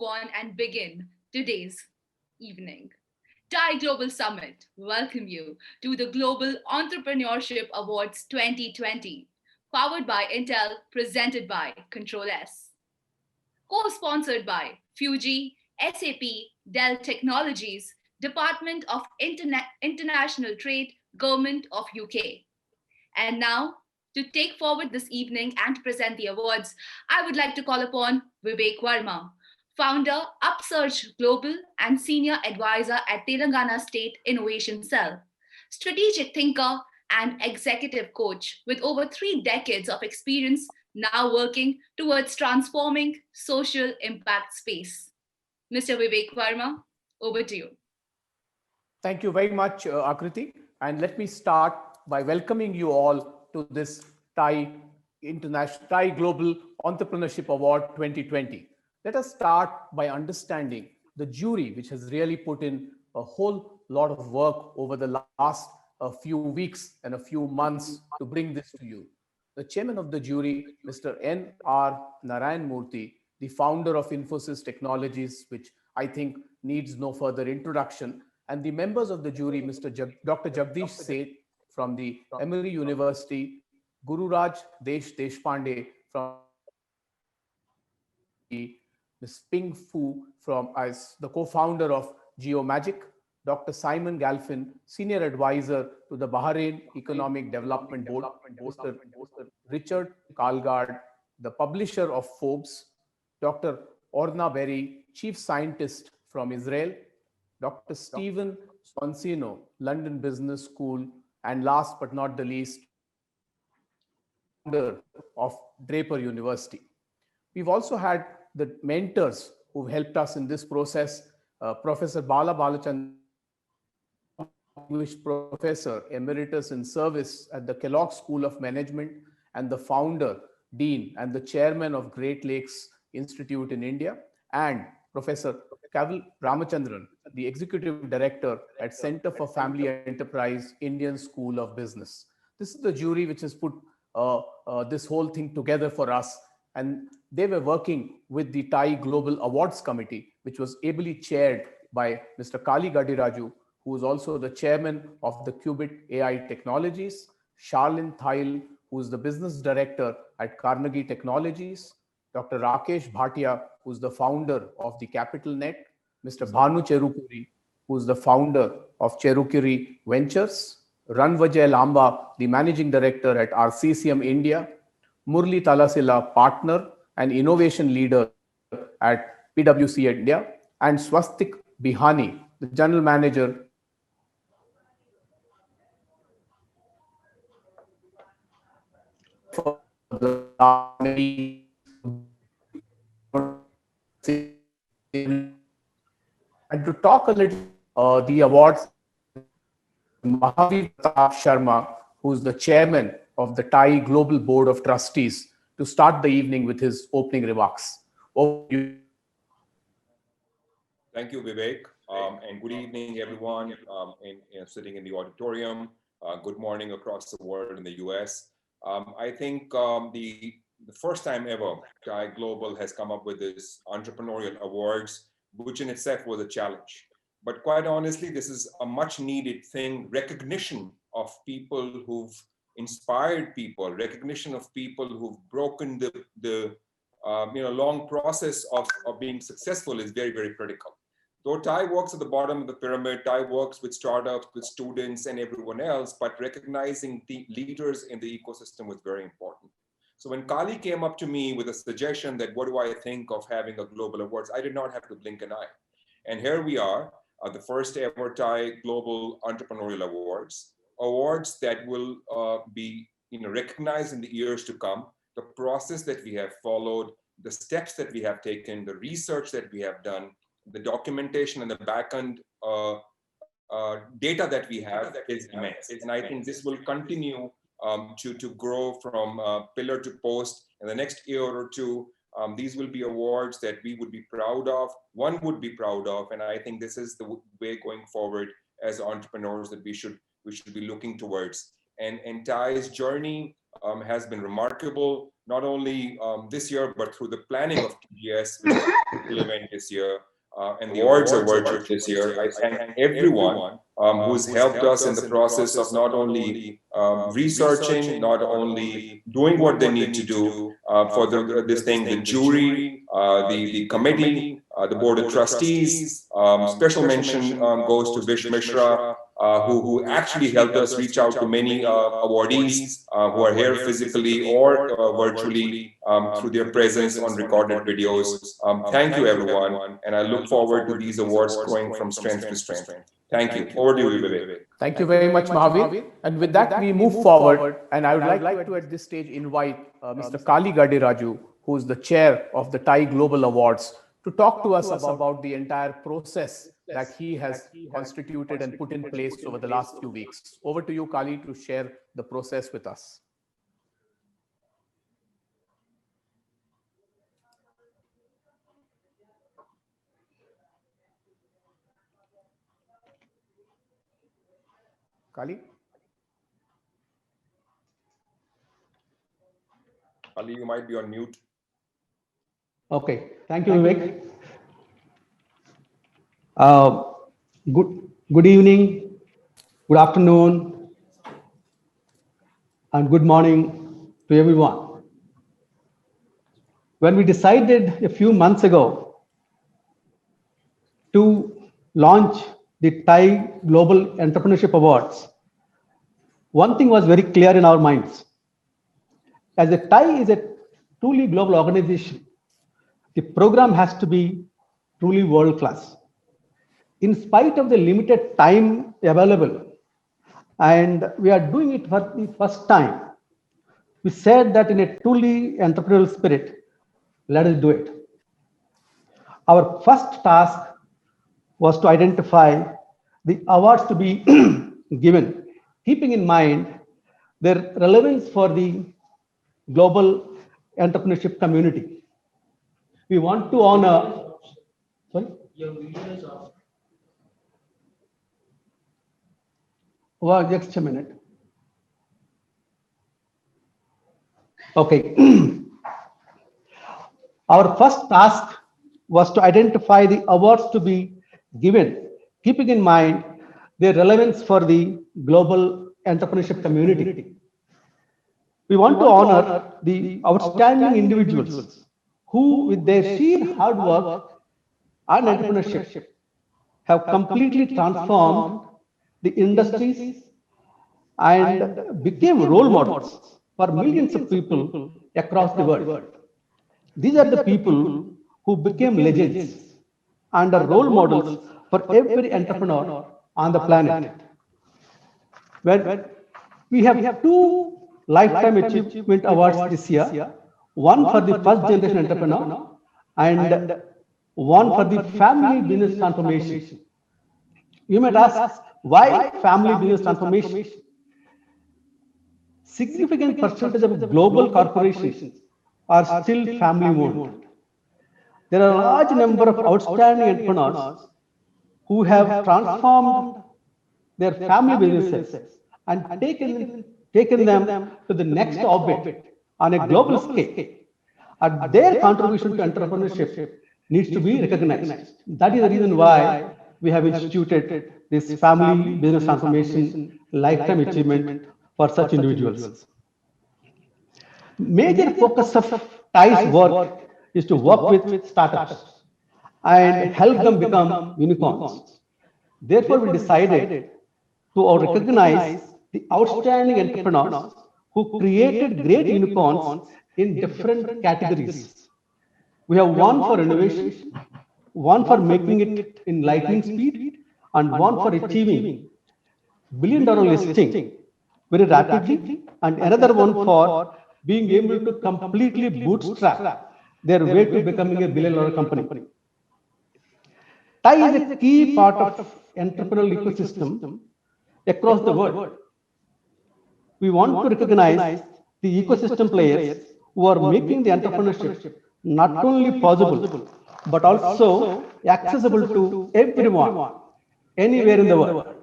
move on and begin today's evening. Thai Global Summit welcome you to the Global Entrepreneurship Awards 2020, powered by Intel, presented by Control S, co-sponsored by Fuji, SAP, Dell Technologies, Department of International Trade, Government of UK. And now, to take forward this evening and present the awards, I would like to call upon Vivek Verma, founder, Upsurge Global and senior advisor at Telangana State Innovation Cell, strategic thinker and executive coach with over 3 decades of experience now working towards transforming social impact space. Mr. Vivek Verma, over to you. Thank you very much, Akriti. And let me start by welcoming you all to this Thai Global Entrepreneurship Award 2020. Let us start by understanding the jury, which has really put in a whole lot of work over the last few weeks and a few months to bring this to you. The chairman of the jury, Mr. N.R. Narayan Murthy, the founder of Infosys Technologies, which I think needs no further introduction, and the members of the jury, Dr. Jagdish Seth from the Emory University, Gururaj Deshpande from Ms. Ping Fu from as the co-founder of GeoMagic, Dr. Simon Galfin, senior advisor to the Bahrain Economic Development Board, Mr. Richard Kalgard, the publisher of Forbes, Dr. Orna Berry, chief scientist from Israel, Dr. Stephen Sponsino, London Business School, and last but not the least, founder of Draper University. We've also had the mentors who helped us in this process, Professor Bala Balachandran, English professor emeritus in service at the Kellogg School of Management and the founder, dean, and the chairman of Great Lakes Institute in India, and Professor Kavil Ramachandran, the executive director at Center for Family Enterprise, Indian School of Business. This is the jury which has put this whole thing together for us, and they were working with the Thai Global Awards Committee, which was ably chaired by Mr. Kali Gadiraju, who is also the chairman of the Qubit AI Technologies, Charlene Thail, who is the business director at Carnegie Technologies, Dr. Rakesh Bhatia, who is the founder of the Capital Net, Mr. Bhanu Cherukuri, who is the founder of Cherukuri Ventures, Ranvajay Lamba, the managing director at RCCM India, Murli Talasila, partner and innovation leader at PwC India, and Swastik Bihani, the general manager for the and to talk a little the awards, Mahavir Pratap Sharma, who is the chairman of the Thai Global Board of Trustees, to start the evening with his opening remarks. Over to you. Thank you, Vivek, and good evening, everyone sitting in the auditorium. Good morning across the world in the US. I think the first time ever Thai Global has come up with this entrepreneurial awards, which in itself was a challenge. But quite honestly, this is a much needed thing, recognition of people who've inspired people, recognition of people who've broken the long process of being successful is very, very critical. Though Thai works at the bottom of the pyramid, Thai works with startups, with students and everyone else, but recognizing the leaders in the ecosystem was very important. So when Kali came up to me with a suggestion that what do I think of having a global awards, I did not have to blink an eye. And here we are, the first ever Thai Global Entrepreneurial Awards that will be recognized in the years to come, the process that we have followed, the steps that we have taken, the research that we have done, the documentation and the backend data that we have is immense. And I think this will continue to grow from pillar to post in the next year or two. These will be awards that we would be proud of, one would be proud of, and I think this is the way going forward as entrepreneurs that we should be looking towards. And Thai's journey has been remarkable, not only this year, but through the planning of TGS, which is a critical event this year, and the awards are virtual this year. I thank everyone who's helped us in the process of not only researching, not only doing what they need to do for this thing, the jury, the committee, the board of trustees. Special mention goes to Vish Mishra, who actually helped us reach out to many awardees who are here physically or virtually through their presence on recorded videos. Thank you, everyone, and I look forward to these awards growing from strength to strength. Thank you. Over to you, Vivek. Thank you very much, Mahavir. And with that, we move forward. And I would like to, at this stage, invite Mr. Kali Raju, who is the chair of the TIE Global Awards, to talk to us about the entire process that he has constituted and put in place over the last few weeks. Over to you, Kali, to share the process with us. Kali? Ali, you might be on mute. Okay, thank you, Vivek. Good evening, good afternoon, and good morning to everyone. When we decided a few months ago to launch the TIE Global Entrepreneurship Awards, one thing was very clear in our minds. As a TIE is a truly global organization, the program has to be truly world-class. In spite of the limited time available, and we are doing it for the first time, we said that in a truly entrepreneurial spirit, let us do it. Our first task was to identify the awards to be given, keeping in mind their relevance for the global entrepreneurship community. We want to honor, sorry? Your videos are. Well, just a minute. Okay. Our first task was to identify the awards to be given, keeping in mind their relevance for the global entrepreneurship community. We want to honor the outstanding individuals who, with their sheer hard work and entrepreneurship, have completely transformed the industries and became role models for millions of people across the world. These are the people who became legends and are role models for every entrepreneur on the planet. When we have two Lifetime Achievement Awards this year, one for the first generation entrepreneur and one for the family business transformation. You might ask, why family business transformation? Significant percentage of global corporations are still family owned. There are a large number of outstanding entrepreneurs who have transformed their family businesses and taken them to the next orbit on a global scale. And their contribution to entrepreneurship needs to be recognized. That is the reason why we have instituted this family business transformation lifetime achievement for such individuals. Major focus of TIE's work is to work with startups and help them become unicorns. Therefore, we decided to recognize the outstanding entrepreneurs who created great unicorns in different categories. We have one for innovation, one for making it in lightning speed, and one for achieving billion-dollar listing very rapidly, and another one for being able to completely bootstrap their way to becoming a billion-dollar company. TIE is a key part of entrepreneurial ecosystem across the world. We want to recognize the ecosystem players who are making the entrepreneurship not only possible, but also accessible to everyone, anywhere in the world.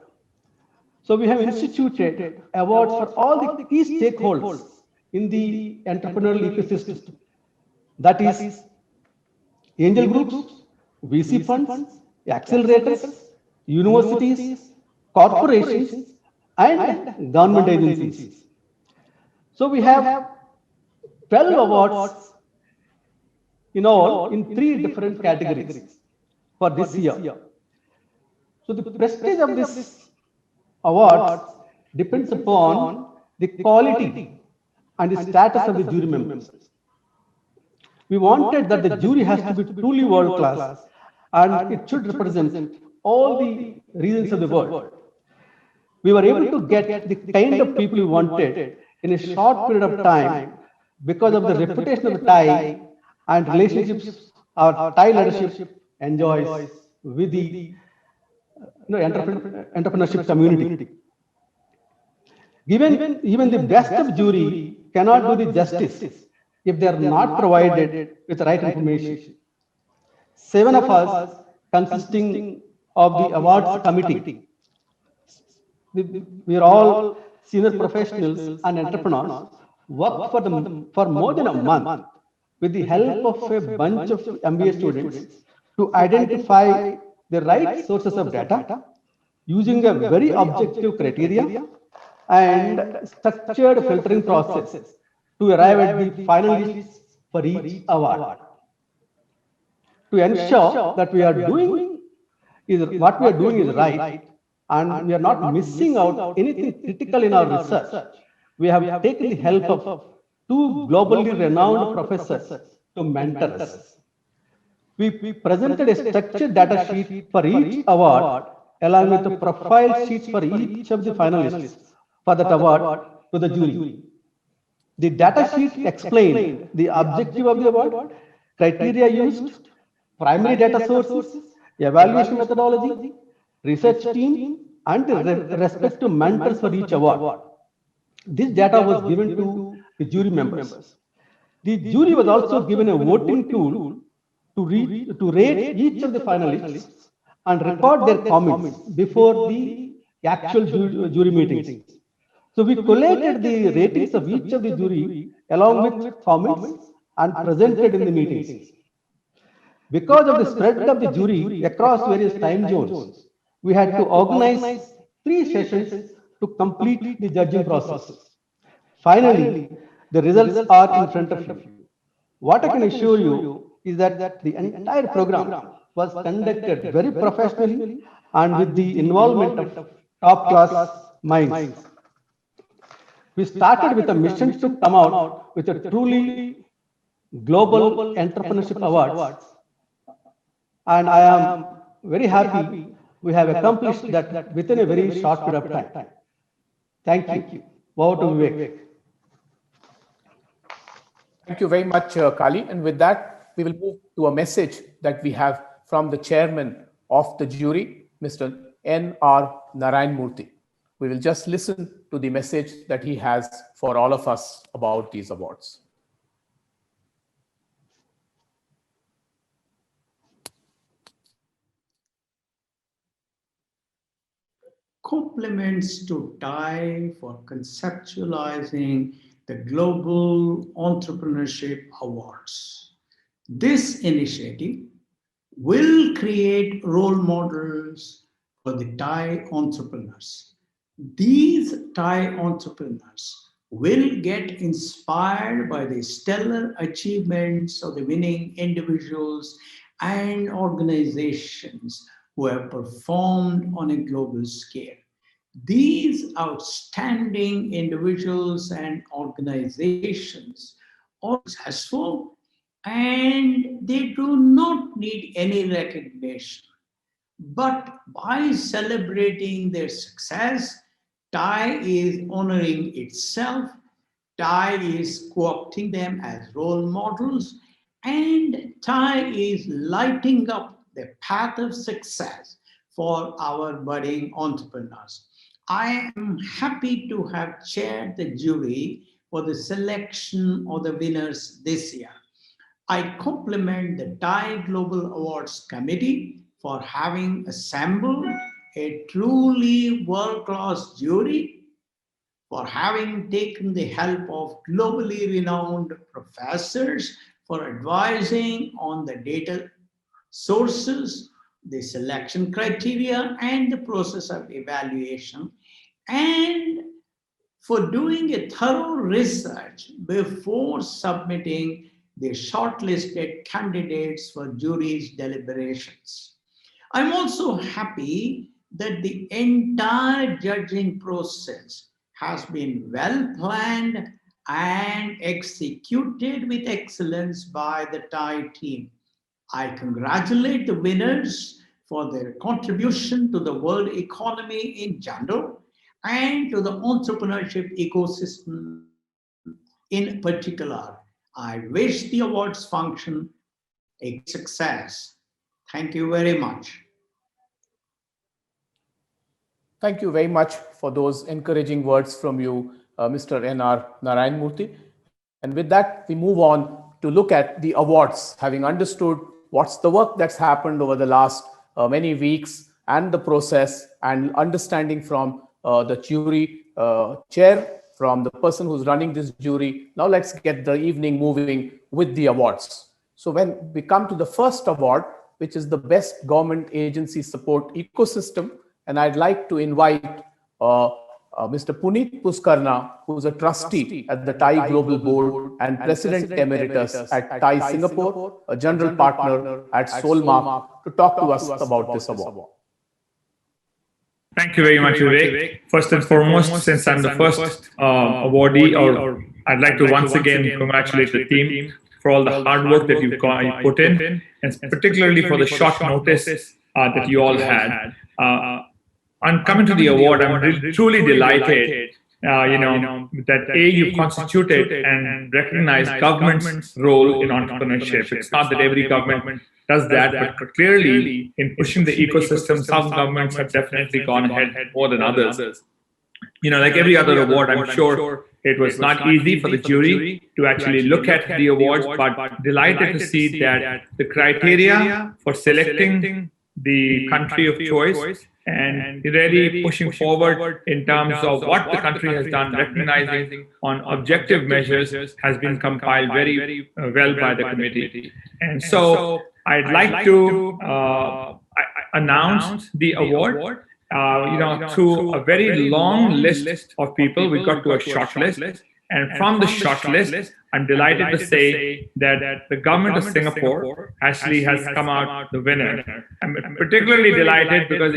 So we have instituted awards for all the key stakeholders in the entrepreneurial ecosystem. That is angel groups, VC funds, accelerators, universities, corporations, and government agencies. So we have 12 awards in all in three different categories for this year. So the prestige of this awards depends upon the quality and the status of the jury members. We wanted that the jury has to be truly world class and it should represent all the regions of the world. We were able to get the kind of people we wanted in a short period of time because of the reputation of the Thai and relationships our Thai leadership enjoys with the entrepreneurship community. Even the best of jury cannot do the justice if they are not provided with the right information. 7 of us, consisting of the awards committee, we are all senior professionals and entrepreneurs, worked for more than a month with the help of a bunch of MBA students to identify the right sources of data using a very objective criteria and structured filtering process to arrive at the finalists for each award. To ensure that what we are doing is right and we are not missing out anything critical in our research, we have taken the help of two globally renowned professors to mentor us. We presented a structured data sheet for each award along with the profile sheets for each of the finalists for that award to the jury. The data sheet explained the objective of the award, criteria used, primary data sources, evaluation methodology, research team, and the respective mentors for each award. This data was given to the jury members. The jury was also given a voting tool to rate each of the finalists and record their comments before the actual jury meetings. So we collated the ratings of each of the jury along with comments and presented in the meetings. Because of the spread of the jury across various time zones, we had to organize 3 sessions to complete the judging process. Finally, the results are in front of you. What I can assure you is that the entire program was conducted very professionally and with the involvement of top class minds. We started with a mission to come out with a truly global entrepreneurship awards, and I am very happy we have accomplished that within a very short period of time. Thank you. Over to Vivek. Thank you very much, Kali. And with that, we will move to a message that we have from the chairman of the jury, Mr. N.R. Narayan Murthy. We will just listen to the message that he has for all of us about these awards. Compliments to TIE for conceptualizing the Global Entrepreneurship Awards. This initiative will create role models for the Thai entrepreneurs. These Thai entrepreneurs will get inspired by the stellar achievements of the winning individuals and organizations who have performed on a global scale. These outstanding individuals and organizations are successful and they do not need any recognition. But by celebrating their success, TIE is honoring itself, TIE is co-opting them as role models, and TIE is lighting up the path of success for our budding entrepreneurs. I am happy to have chaired the jury for the selection of the winners this year. I compliment the TIE Global Awards Committee for having assembled a truly world-class jury for having taken the help of globally renowned professors for advising on the data sources, the selection criteria, and the process of evaluation, and for doing a thorough research before submitting the shortlisted candidates for jury's deliberations. I'm also happy that the entire judging process has been well planned and executed with excellence by the Thai team. I congratulate the winners for their contribution to the world economy in general and to the entrepreneurship ecosystem in particular. I wish the awards function a success. Thank you very much. Thank you very much for those encouraging words from you, Mr. N.R. Narayan Murthy. And with that, we move on to look at the awards, having understood what's the work that's happened over the last many weeks and the process, and understanding from the jury chair, from the person who's running this jury. Now let's get the evening moving with the awards. So when we come to the first award, which is the Best Government Agency Support Ecosystem, and I'd like to invite Mr. Puneet Puskarna, who's a trustee at the Thai Global Board and President Emeritus at Thai Singapore, a general partner at Solmark, to talk to us about this award. Thank you very much, Vivek. First and foremost, since I'm the first awardee, or I'd like to once again congratulate the team for all the hard work that you've put in, and particularly for the short notice that you all had. On coming to the award, I'm truly delighted, that you constituted and recognized government's role in entrepreneurship. It's not that every government does that, but clearly in pushing the ecosystem, some governments have definitely gone ahead more than others. Like every other award, I'm sure it was not easy for the jury to actually look at the awards, but delighted to see that the criteria for selecting the country of choice and really pushing forward in terms of what the country has done, recognizing on objective measures, has been compiled very well by the committee. And so I'd like to announce the award. Through a very long list of people, we got to a short list. And from the short list, I'm delighted to say that the government of Singapore actually has come out the winner. I'm particularly delighted because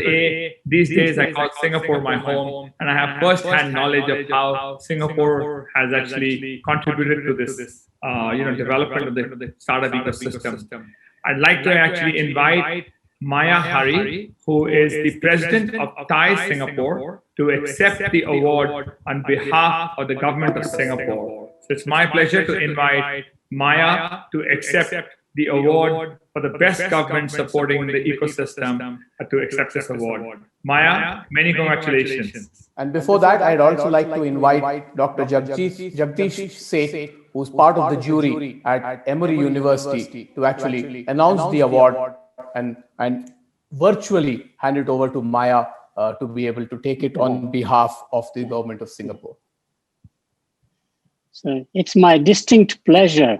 these days I call Singapore my home, and I have first-hand knowledge of how Singapore has actually contributed to this, development of the startup ecosystem. I'd like to actually invite Maya Hari, who is the president of Thai Singapore, to accept the award on behalf of the government of Singapore. So it's my pleasure to invite Maya to accept the award for the best government supporting the ecosystem, to accept this award. Maya, many congratulations. And before that, I'd also like to invite Dr. Jagdish Seth, who's part of the jury at Emory University, to actually announce the award and virtually hand it over to Maya to be able to take it on behalf of the government of Singapore. So it's my distinct pleasure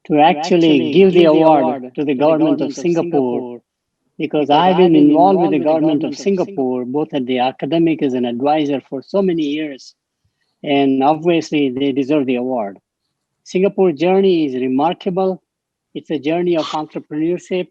to actually give the award to the government of Singapore, because I've been involved with the government of Singapore, both at the academic as an advisor for so many years. And obviously they deserve the award. Singapore journey is remarkable. It's a journey of entrepreneurship.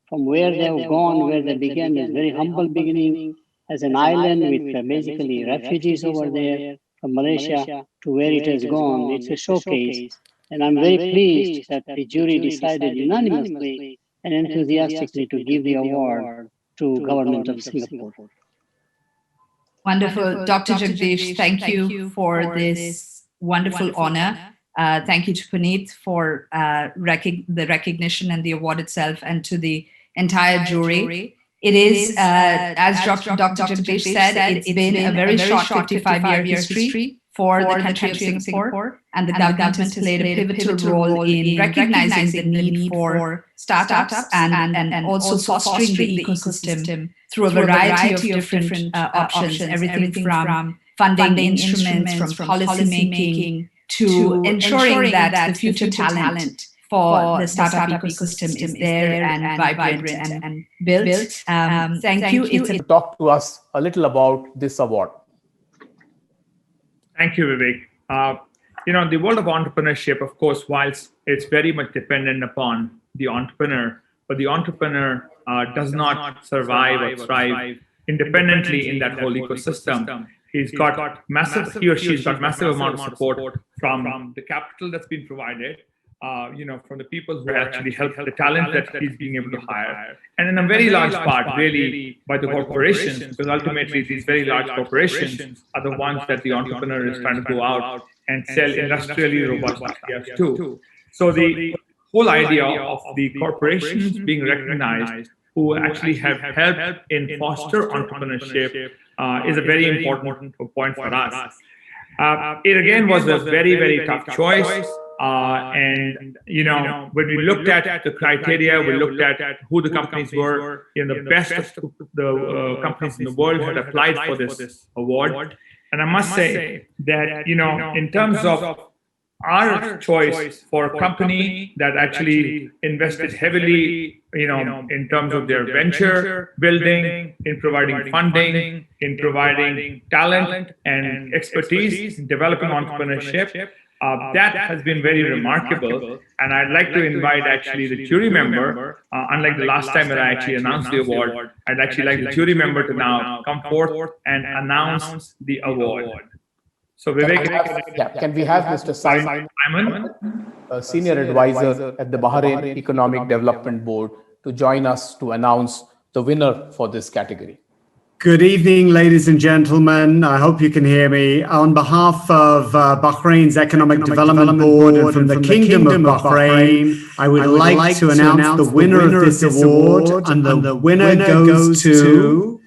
From where they have gone, where they began as very humble beginning as an island with basically refugees over there from Malaysia to where it has gone. It's a showcase. And I'm very pleased that the jury decided unanimously and enthusiastically to give the award to government of Singapore. Wonderful. Dr. Jagdish, thank you for this wonderful honor. Thank you to Puneet for the recognition and the award itself, and to the entire jury. It is, as Dr. Jagdish said, it's been a very short 55-year history for the country of Singapore, and the government has played a pivotal role in recognizing the need for startups and also fostering the ecosystem through a variety of different options, everything from funding instruments, from policy making to ensuring that the future talent for the startup ecosystem is there and vibrant and built. Thank you. To talk to us a little about this award. Thank you, Vivek. The world of entrepreneurship, of course, whilst it's very much dependent upon the entrepreneur, but the entrepreneur does not survive or thrive independently in that whole ecosystem. He or she's got massive amount of support from the capital that's been provided, from the people who actually help the talent that he's being able to hire. And in a very large part, really, by the corporations, because ultimately these very large corporations are the ones that the entrepreneur is trying to go out and sell industrially robust ideas to. So the whole idea of the corporations being recognized who actually have helped in foster entrepreneurship is a very important point for us. It again was a very, very tough choice. And when we looked at the criteria, we looked at who the companies were. The best of the companies in the world had applied for this award. And I must say that in terms of our choice for a company that actually invested heavily, in terms of their venture building, in providing funding, in providing talent and expertise in developing entrepreneurship. That has been very remarkable, and I'd like to invite actually the jury member, unlike the last time that I actually announced the award, I'd actually like the jury member to now come forth and announce the award. So Vivek, can we have Mr. Simon, a senior advisor at the Bahrain Economic Development Board, to join us to announce the winner for this category? Good evening, ladies and gentlemen. I hope you can hear me. On behalf of Bahrain's Economic Development Board and from the Kingdom of Bahrain, I would like to announce the winner of this award, and the winner goes to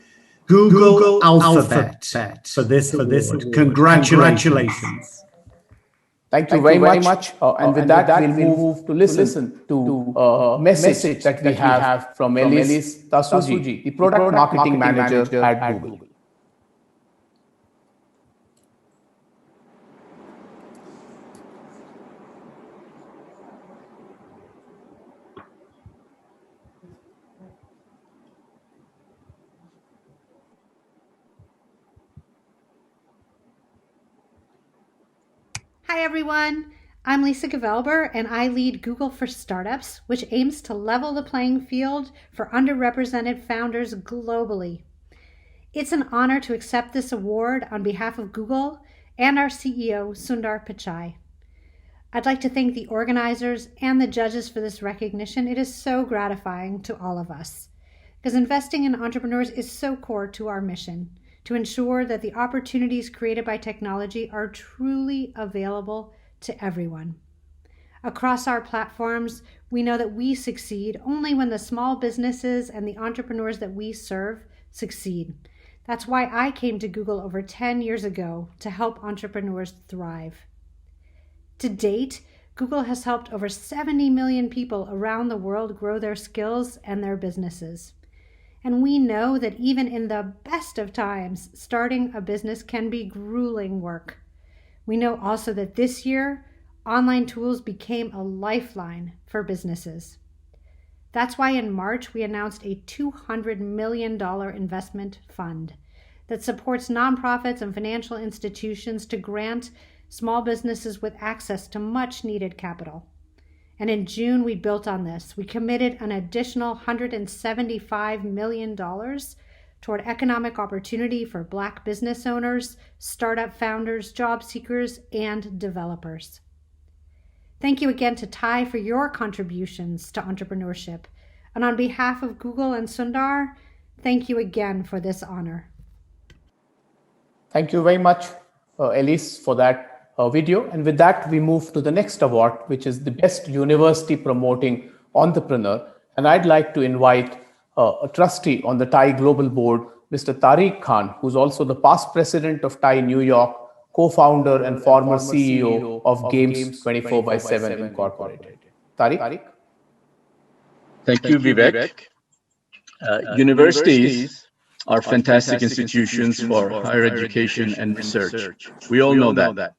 Google Alphabet for this award. Congratulations. Thank you very much. And with that, we'll move to listen to a message that we have from Elise Tasuji, the Product Marketing Manager at Google. Hi, everyone. I'm Lisa Gavelber, and I lead Google for Startups, which aims to level the playing field for underrepresented founders globally. It's an honor to accept this award on behalf of Google and our CEO, Sundar Pichai. I'd like to thank the organizers and the judges for this recognition. It is so gratifying to all of us, because investing in entrepreneurs is so core to our mission, to ensure that the opportunities created by technology are truly available to everyone. Across our platforms, we know that we succeed only when the small businesses and the entrepreneurs that we serve succeed. That's why I came to Google over 10 years ago to help entrepreneurs thrive. To date, Google has helped over 70 million people around the world grow their skills and their businesses. And we know that even in the best of times, starting a business can be grueling work. We know also that this year, online tools became a lifeline for businesses. That's why in March, we announced a $200 million investment fund that supports nonprofits and financial institutions to grant small businesses with access to much needed capital. And in June, we built on this. We committed an additional $175 million toward economic opportunity for Black business owners, startup founders, job seekers, and developers. Thank you again to Ty for your contributions to entrepreneurship. And on behalf of Google and Sundar, thank you again for this honor. Thank you very much, Elise, for that video. And with that, we move to the next award, which is the Best University Promoting Entrepreneur. And I'd like to invite a trustee on the TIE Global Board, Mr. Tariq Khan, who's also the past president of TIE New York, co-founder and former CEO of Games 24/7 Incorporated. Tariq? Thank you, Vivek. Universities are fantastic institutions for higher education and research. We all know that.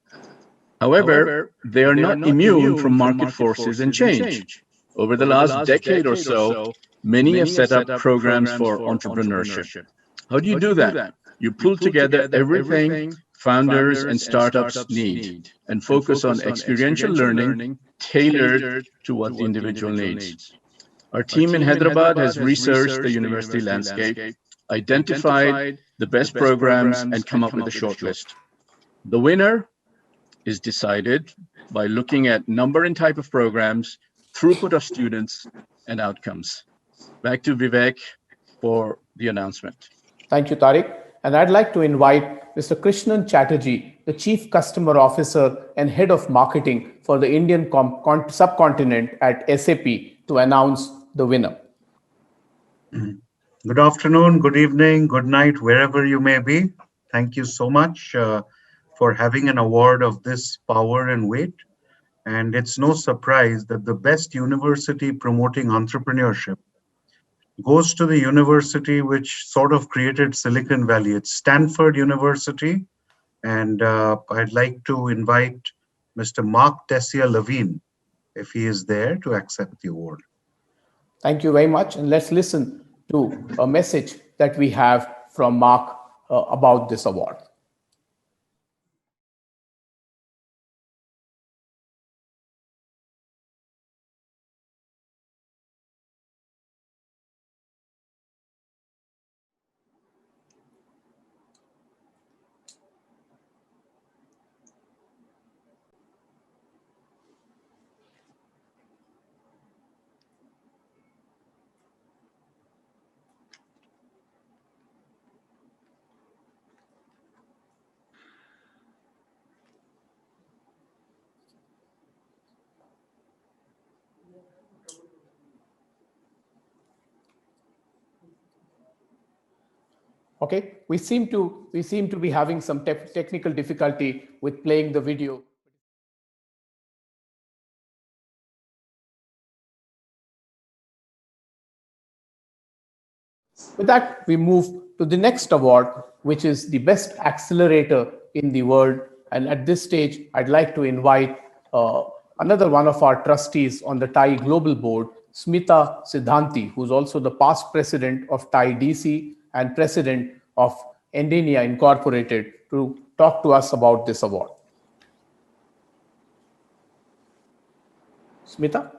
However, they are not immune from market forces and change. Over the last decade or so, many have set up programs for entrepreneurship. How do you do that? You pull together everything founders and startups need and focus on experiential learning tailored to what the individual needs. Our team in Hyderabad has researched the university landscape, identified the best programs, and come up with a short list. The winner is decided by looking at number and type of programs, throughput of students, and outcomes. Back to Vivek for the announcement. Thank you, Tariq. And I'd like to invite Mr. Krishnan Chatterjee, the Chief Customer Officer and Head of Marketing for the Indian subcontinent at SAP, to announce the winner. Good afternoon, good evening, good night, wherever you may be. Thank you so much for having an award of this power and weight. And it's no surprise that the best university promoting entrepreneurship goes to the university which sort of created Silicon Valley. It's Stanford University. And I'd like to invite Mr. Mark Tessier-Levine, if he is there, to accept the award. Thank you very much. And let's listen to a message that we have from Mark about this award. Okay, we seem to be having some technical difficulty with playing the video. With that, we move to the next award, which is the best accelerator in the world. And at this stage, I'd like to invite another one of our trustees on the TiE Global Board, Smita Siddhanti, who's also the past president of TiE DC and president of Endinia Incorporated, to talk to us about this award. Smita?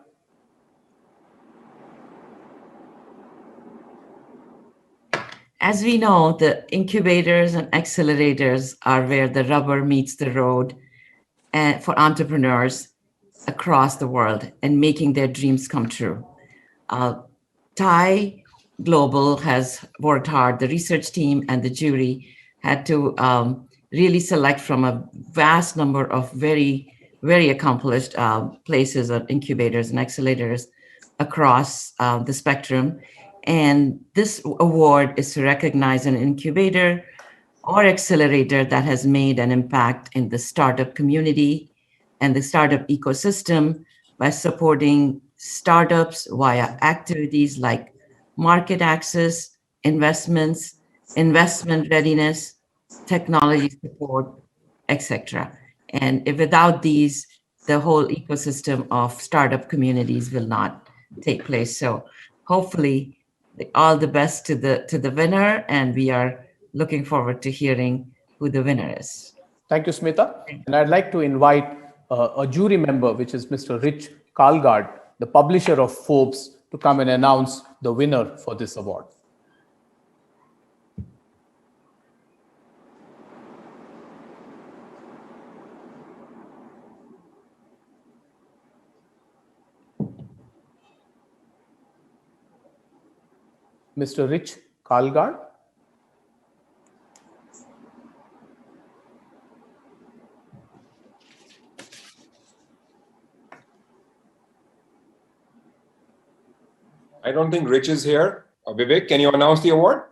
As we know, the incubators and accelerators are where the rubber meets the road for entrepreneurs across the world and making their dreams come true. TiE Global has worked hard. The research team and the jury had to really select from a vast number of very, very accomplished places of incubators and accelerators across the spectrum. And this award is to recognize an incubator or accelerator that has made an impact in the startup community and the startup ecosystem by supporting startups via activities like market access, investments, investment readiness, technology support, etc. And if without these, the whole ecosystem of startup communities will not take place. So hopefully, all the best to the winner, and we are looking forward to hearing who the winner is. Thank you, Smita. And I'd like to invite a jury member, which is Mr. Rich Kalgard, the publisher of Forbes, to come and announce the winner for this award. Mr. Rich Kalgard. I don't think Rich is here. Vivek, can you announce the award?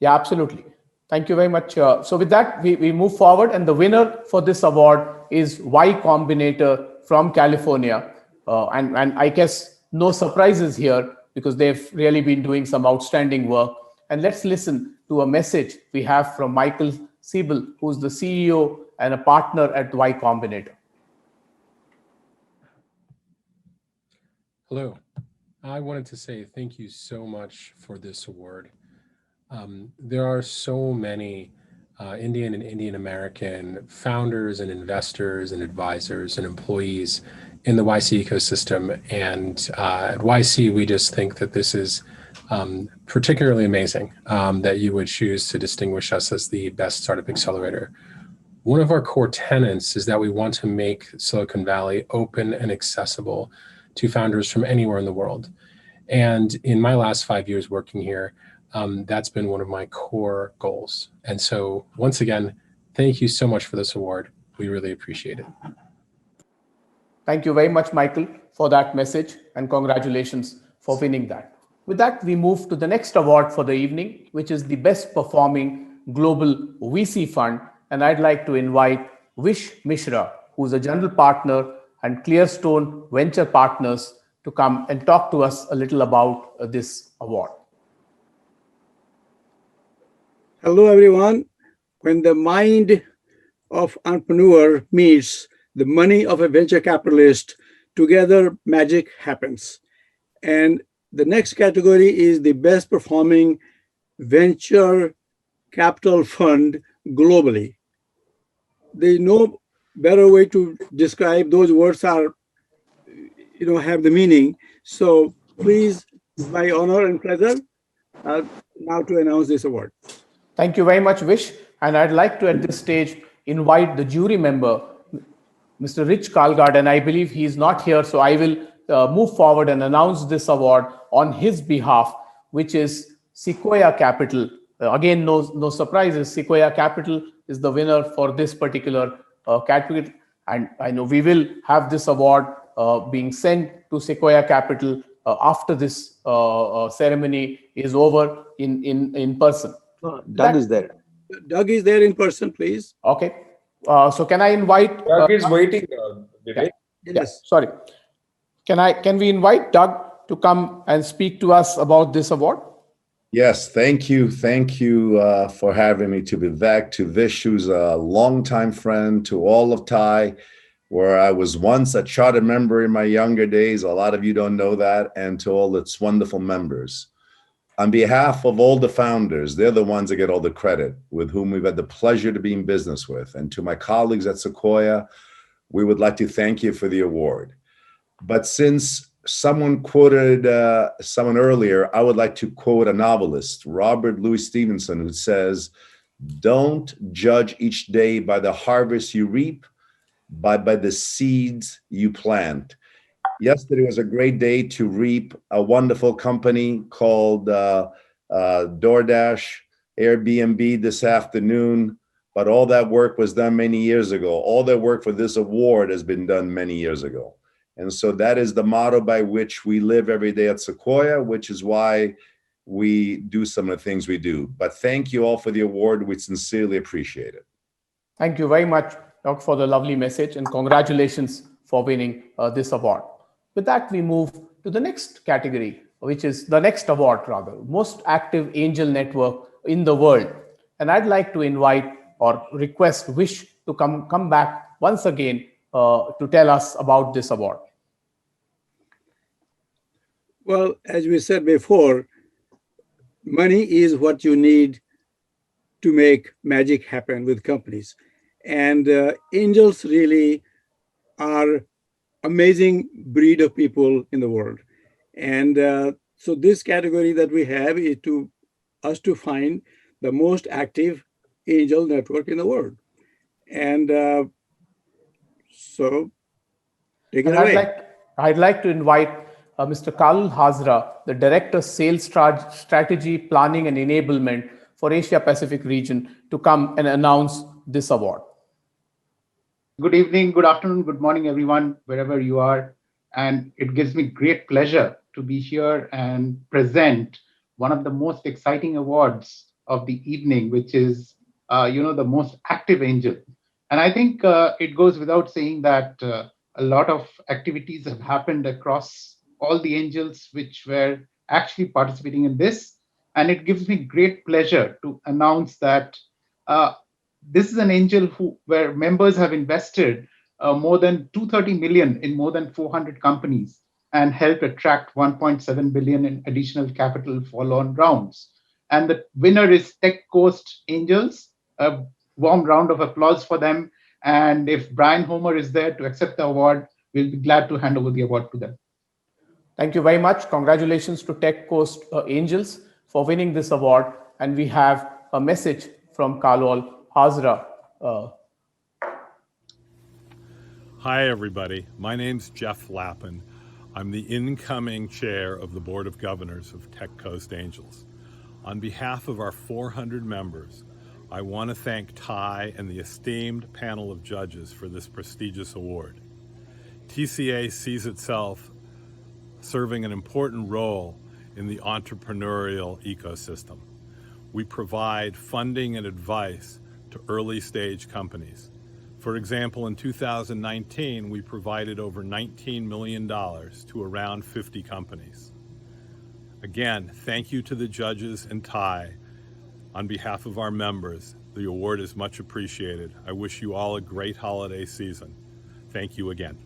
Yeah, absolutely. Thank you very much. So with that, we move forward, and the winner for this award is Y Combinator from California. And I guess no surprises here, because they've really been doing some outstanding work. And let's listen to a message we have from Michael Siebel, who's the CEO and a partner at Y Combinator. Hello. I wanted to say thank you so much for this award. There are so many Indian and Indian American founders and investors and advisors and employees in the YC ecosystem. And at YC, we just think that this is particularly amazing that you would choose to distinguish us as the best startup accelerator. One of our core tenets is that we want to make Silicon Valley open and accessible to founders from anywhere in the world. And in my last 5 years working here, that's been one of my core goals. And so once again, thank you so much for this award. We really appreciate it. Thank you very much, Michael, for that message, and congratulations for winning that. With that, we move to the next award for the evening, which is the best performing global VC fund. And I'd like to invite Vish Mishra, who's a general partner and Clearstone Venture Partners, to come and talk to us a little about this award. Hello, everyone. When the mind of entrepreneur meets the money of a venture capitalist, together magic happens. And the next category is the best performing venture capital fund globally. There's no better way to describe those words are, have the meaning. So please, my honor and pleasure, now to announce this award. Thank you very much, Vish. And I'd like to, at this stage, invite the jury member, Mr. Rich Kalgard, and I believe he's not here, so I will move forward and announce this award on his behalf, which is Sequoia Capital. Again, no surprises. Sequoia Capital is the winner for this particular category. And I know we will have this award being sent to Sequoia Capital after this ceremony is over in person. Doug is there. Doug is there in person, please. Okay. So can I invite? Doug is waiting, Vivek. Yes. Sorry. Can we invite Doug to come and speak to us about this award? Yes, thank you. Thank you for having me, to Vivek, to Vish, who's a longtime friend, to all of Thai, where I was once a charter member in my younger days. A lot of you don't know that, and to all its wonderful members. On behalf of all the founders, they're the ones that get all the credit, with whom we've had the pleasure to be in business with. And to my colleagues at Sequoia, we would like to thank you for the award. But since someone quoted someone earlier, I would like to quote a novelist, Robert Louis Stevenson, who says, "Don't judge each day by the harvest you reap, but by the seeds you plant." Yesterday was a great day to reap a wonderful company called DoorDash, Airbnb this afternoon, but all that work was done many years ago. All that work for this award has been done many years ago. And so that is the motto by which we live every day at Sequoia, which is why we do some of the things we do. But thank you all for the award. We sincerely appreciate it. Thank you very much, Doc, for the lovely message, and congratulations for winning this award. With that, we move to the next category, which is the next award, rather, most active angel network in the world. And I'd like to invite or request Vish to come back once again to tell us about this award. Well, as we said before, money is what you need to make magic happen with companies. And angels really are amazing breed of people in the world. And so this category that we have is to us to find the most active angel network in the world. And so take it away. I'd like to invite Mr. Kalul Hazra, the Director Sales Strategy, Planning and Enablement for Asia Pacific region, to come and announce this award. Good evening, good afternoon, good morning, everyone, wherever you are. And it gives me great pleasure to be here and present one of the most exciting awards of the evening, which is, the most active angel. And I think it goes without saying that a lot of activities have happened across all the angels which were actually participating in this. And it gives me great pleasure to announce that this is an angel where members have invested more than 230 million in more than 400 companies and helped attract 1.7 billion in additional capital follow-on rounds. And the winner is Tech Coast Angels. A warm round of applause for them. And if Brian Homer is there to accept the award, we'll be glad to hand over the award to them. Thank you very much. Congratulations to Tech Coast Angels for winning this award. And we have a message from Kalol Hazra. Hi, everybody. My name's Jeff Lappin. I'm the incoming chair of the Board of Governors of Tech Coast Angels. On behalf of our 400 members, I want to thank Ty and the esteemed panel of judges for this prestigious award. TCA sees itself serving an important role in the entrepreneurial ecosystem. We provide funding and advice to early stage companies. For example, in 2019, we provided over $19 million to around 50 companies. Again, thank you to the judges and Ty. On behalf of our members, the award is much appreciated. I wish you all a great holiday season. Thank you again.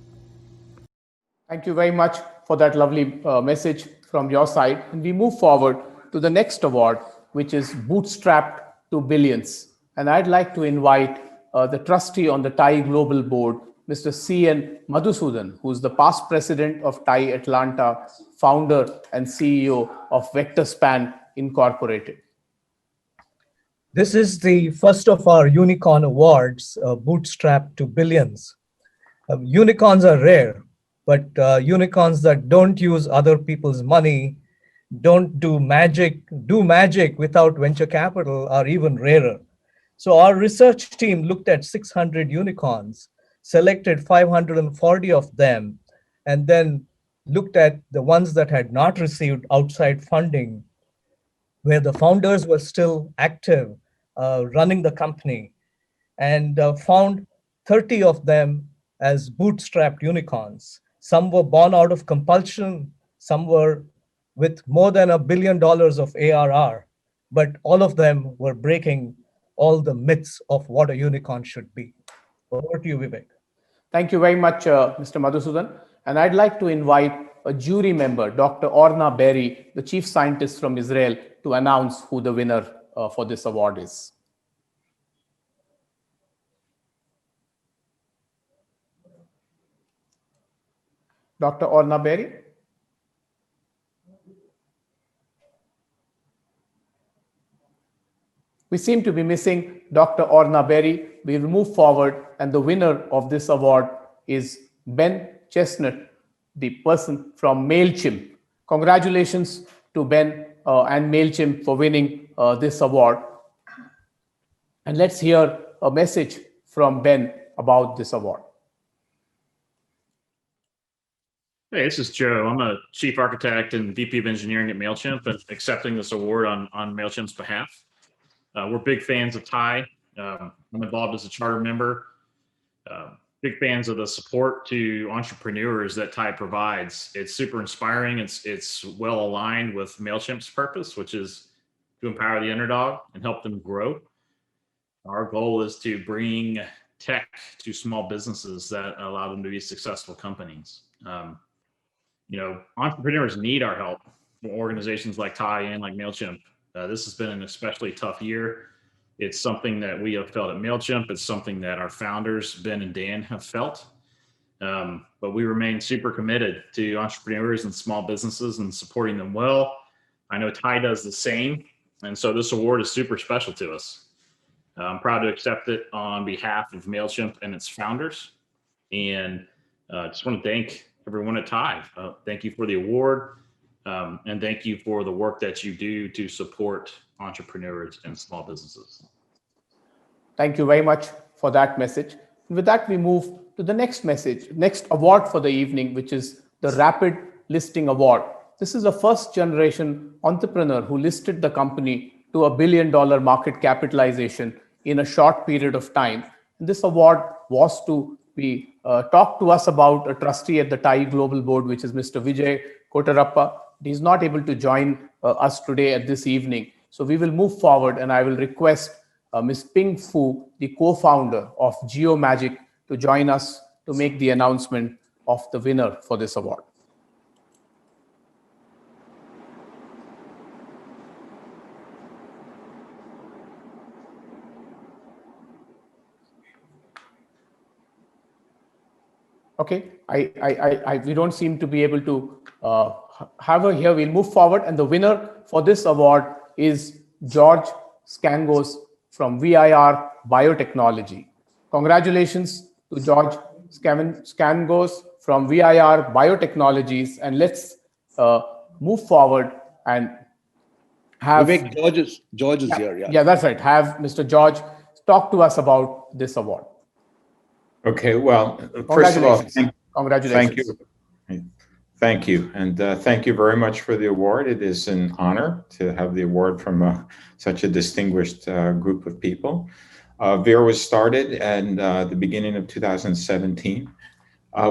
Thank you very much for that lovely message from your side. And we move forward to the next award, which is Bootstrapped to Billions. And I'd like to invite the trustee on the TIE Global Board, Mr. C.N. Madhusudan, who's the past president of TIE Atlanta, founder and CEO of VectorSpan Incorporated. This is the first of our unicorn awards, Bootstrapped to Billions. Unicorns are rare, but unicorns that don't use other people's money, don't do magic without venture capital are even rarer. So our research team looked at 600 unicorns, selected 540 of them, and then looked at the ones that had not received outside funding, where the founders were still active, running the company, and found 30 of them as bootstrapped unicorns. Some were born out of compulsion, some were with more than $1 billion of ARR, but all of them were breaking all the myths of what a unicorn should be. Over to you, Vivek. Thank you very much, Mr. Madhusudan. And I'd like to invite a jury member, Dr. Orna Berry, the chief scientist from Israel, to announce who the winner for this award is. Dr. Orna Berry. We seem to be missing Dr. Orna Berry. We will move forward, and the winner of this award is Ben Chestnut, the person from MailChimp. Congratulations to Ben and MailChimp for winning this award. And let's hear a message from Ben about this award. Hey, this is Joe. I'm a chief architect and VP of engineering at MailChimp and accepting this award on MailChimp's behalf. We're big fans of TIE. I'm involved as a charter member. Big fans of the support to entrepreneurs that TIE provides. It's super inspiring. It's well aligned with MailChimp's purpose, which is to empower the underdog and help them grow. Our goal is to bring tech to small businesses that allow them to be successful companies. Entrepreneurs need our help from organizations like TIE and like MailChimp. This has been an especially tough year. It's something that we have felt at MailChimp. It's something that our founders, Ben and Dan, have felt. But we remain super committed to entrepreneurs and small businesses and supporting them well. I know TIE does the same. And so this award is super special to us. I'm proud to accept it on behalf of MailChimp and its founders. And just want to thank everyone at TIE. Thank you for the award. And thank you for the work that you do to support entrepreneurs and small businesses. Thank you very much for that message. And with that, we move to the next award for the evening, which is the Rapid Listing Award. This is a first generation entrepreneur who listed the company to $1 billion market capitalization in a short period of time. And this award was to be talked to us about a trustee at the TIE Global Board, which is Mr. Vijay Kotarappa. He's not able to join us today at this evening. So we will move forward, and I will request Ms. Ping Fu, the co-founder of GeoMagic, to join us to make the announcement of the winner for this award. Okay, we don't seem to be able to have her here. We'll move forward, and the winner for this award is George Scangos from VIR Biotechnology. Congratulations to George Scangos from VIR Biotechnologies, and let's move forward and have Vivek, George is here. Yeah, that's right. Have Mr. George talk to us about this award. Okay, well, first of all, congratulations. Thank you. And thank you very much for the award. It is an honor to have the award from such a distinguished group of people. VIR was started in the beginning of 2017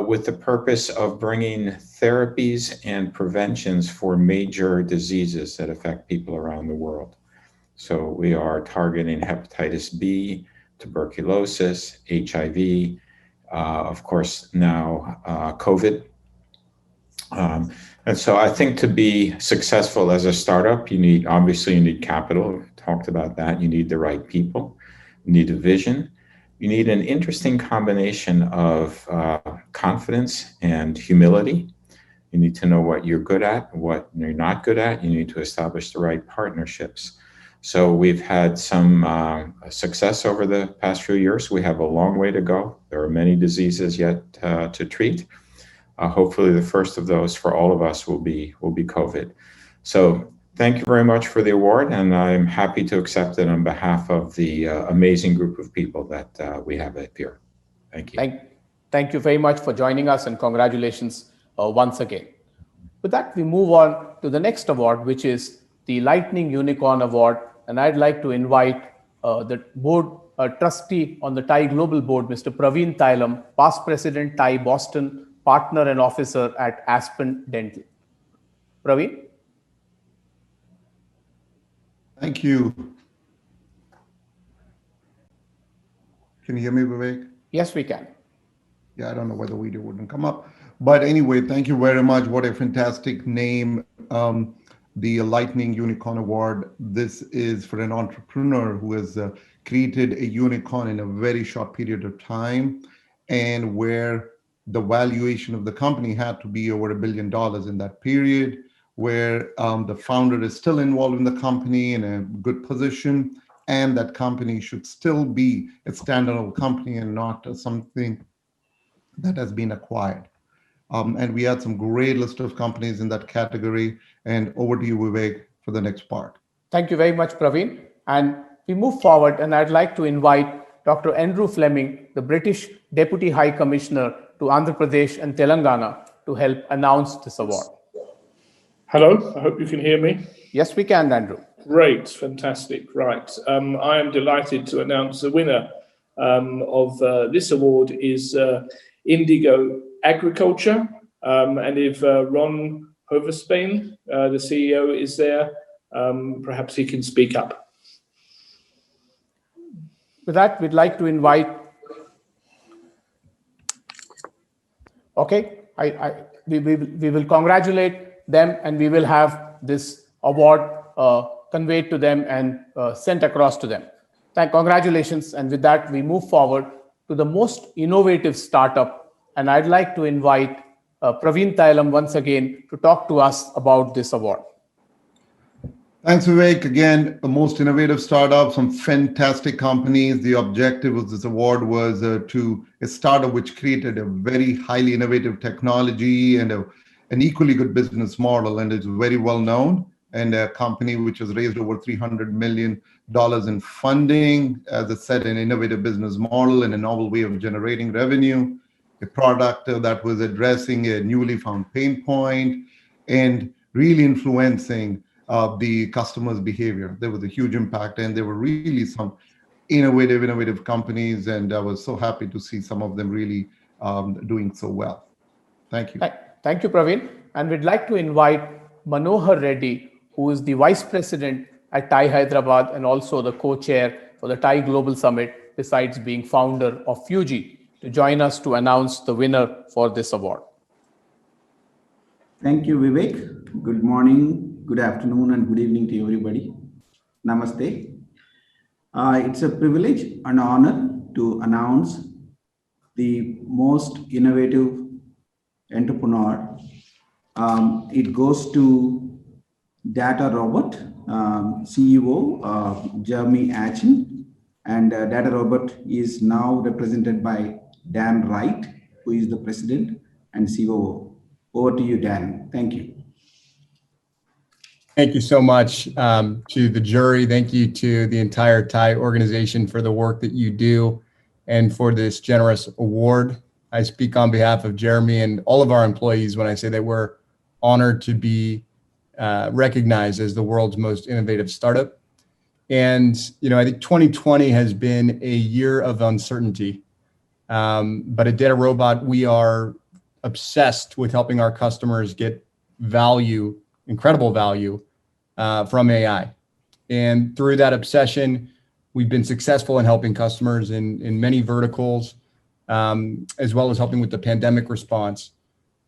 with the purpose of bringing therapies and preventions for major diseases that affect people around the world. So we are targeting hepatitis B, tuberculosis, HIV, of course, now COVID. And so I think to be successful as a startup, you need capital. We talked about that. You need the right people. You need a vision. You need an interesting combination of confidence and humility. You need to know what you're good at, what you're not good at. You need to establish the right partnerships. So we've had some success over the past few years. We have a long way to go. There are many diseases yet to treat. Hopefully the first of those for all of us will be COVID. So thank you very much for the award, and I'm happy to accept it on behalf of the amazing group of people that we have at VIR. Thank you. Thank you very much for joining us, and congratulations once again. With that, we move on to the next award, which is the Lightning Unicorn Award. And I'd like to invite the board trustee on the TiE Global Board, Mr. Praveen Thailam, past president, TiE Boston, partner and officer at Aspen Dental. Praveen? Thank you. Can you hear me, Vivek? Yes, we can. Yeah, I don't know why the video wouldn't come up. But anyway, thank you very much. What a fantastic name. The Lightning Unicorn Award. This is for an entrepreneur who has created a unicorn in a very short period of time, and where the valuation of the company had to be over $1 billion in that period, where the founder is still involved in the company in a good position, and that company should still be a standalone company and not something that has been acquired. And we had some great list of companies in that category. And over to you, Vivek, for the next part. Thank you very much, Praveen. And we move forward, and I'd like to invite Dr. Andrew Fleming, the British Deputy High Commissioner to Andhra Pradesh and Telangana, to help announce this award. Hello, I hope you can hear me. Yes, we can, Andrew. Great, fantastic. Right. I am delighted to announce the winner of this award is Indigo Agriculture. And if Ron Hoverspain, the CEO, is there, perhaps he can speak up. With that, we'd like to invite. Okay, we will congratulate them, and we will have this award conveyed to them and sent across to them. Congratulations. And with that, we move forward to the most innovative startup. And I'd like to invite Praveen Thailam once again to talk to us about this award. Thanks, Vivek. Again, the most innovative startup, some fantastic companies. The objective of this award was to a startup which created a very highly innovative technology and an equally good business model, and it's very well known, and a company which has raised over $300 million in funding, as I said, an innovative business model and a novel way of generating revenue, a product that was addressing a newly found pain point and really influencing the customer's behavior. There was a huge impact, and there were really some innovative companies, and I was so happy to see some of them really doing so well. Thank you. Thank you, Praveen. And we'd like to invite Manohar Reddy who is the Vice President at TiE Hyderabad and also the co-chair for the TiE Global Summit, besides being founder of Fuji, to join us to announce the winner for this award. Thank you, Vivek. Good morning, good afternoon, and good evening to everybody. Namaste. It's a privilege and honor to announce the most innovative entrepreneur. It goes to Data Robot CEO Jeremy Atchen, and Data Robot is now represented by Dan Wright, who is the president and COO. Over to you, Dan. Thank you. Thank you so much to the jury. Thank you to the entire TiE organization for the work that you do and for this generous award. I speak on behalf of Jeremy and all of our employees when I say that we're honored to be recognized as the world's most innovative startup. And, I think 2020 has been a year of uncertainty. But at Data Robot, we are obsessed with helping our customers get value, incredible value from AI. And through that obsession, we've been successful in helping customers in many verticals, as well as helping with the pandemic response.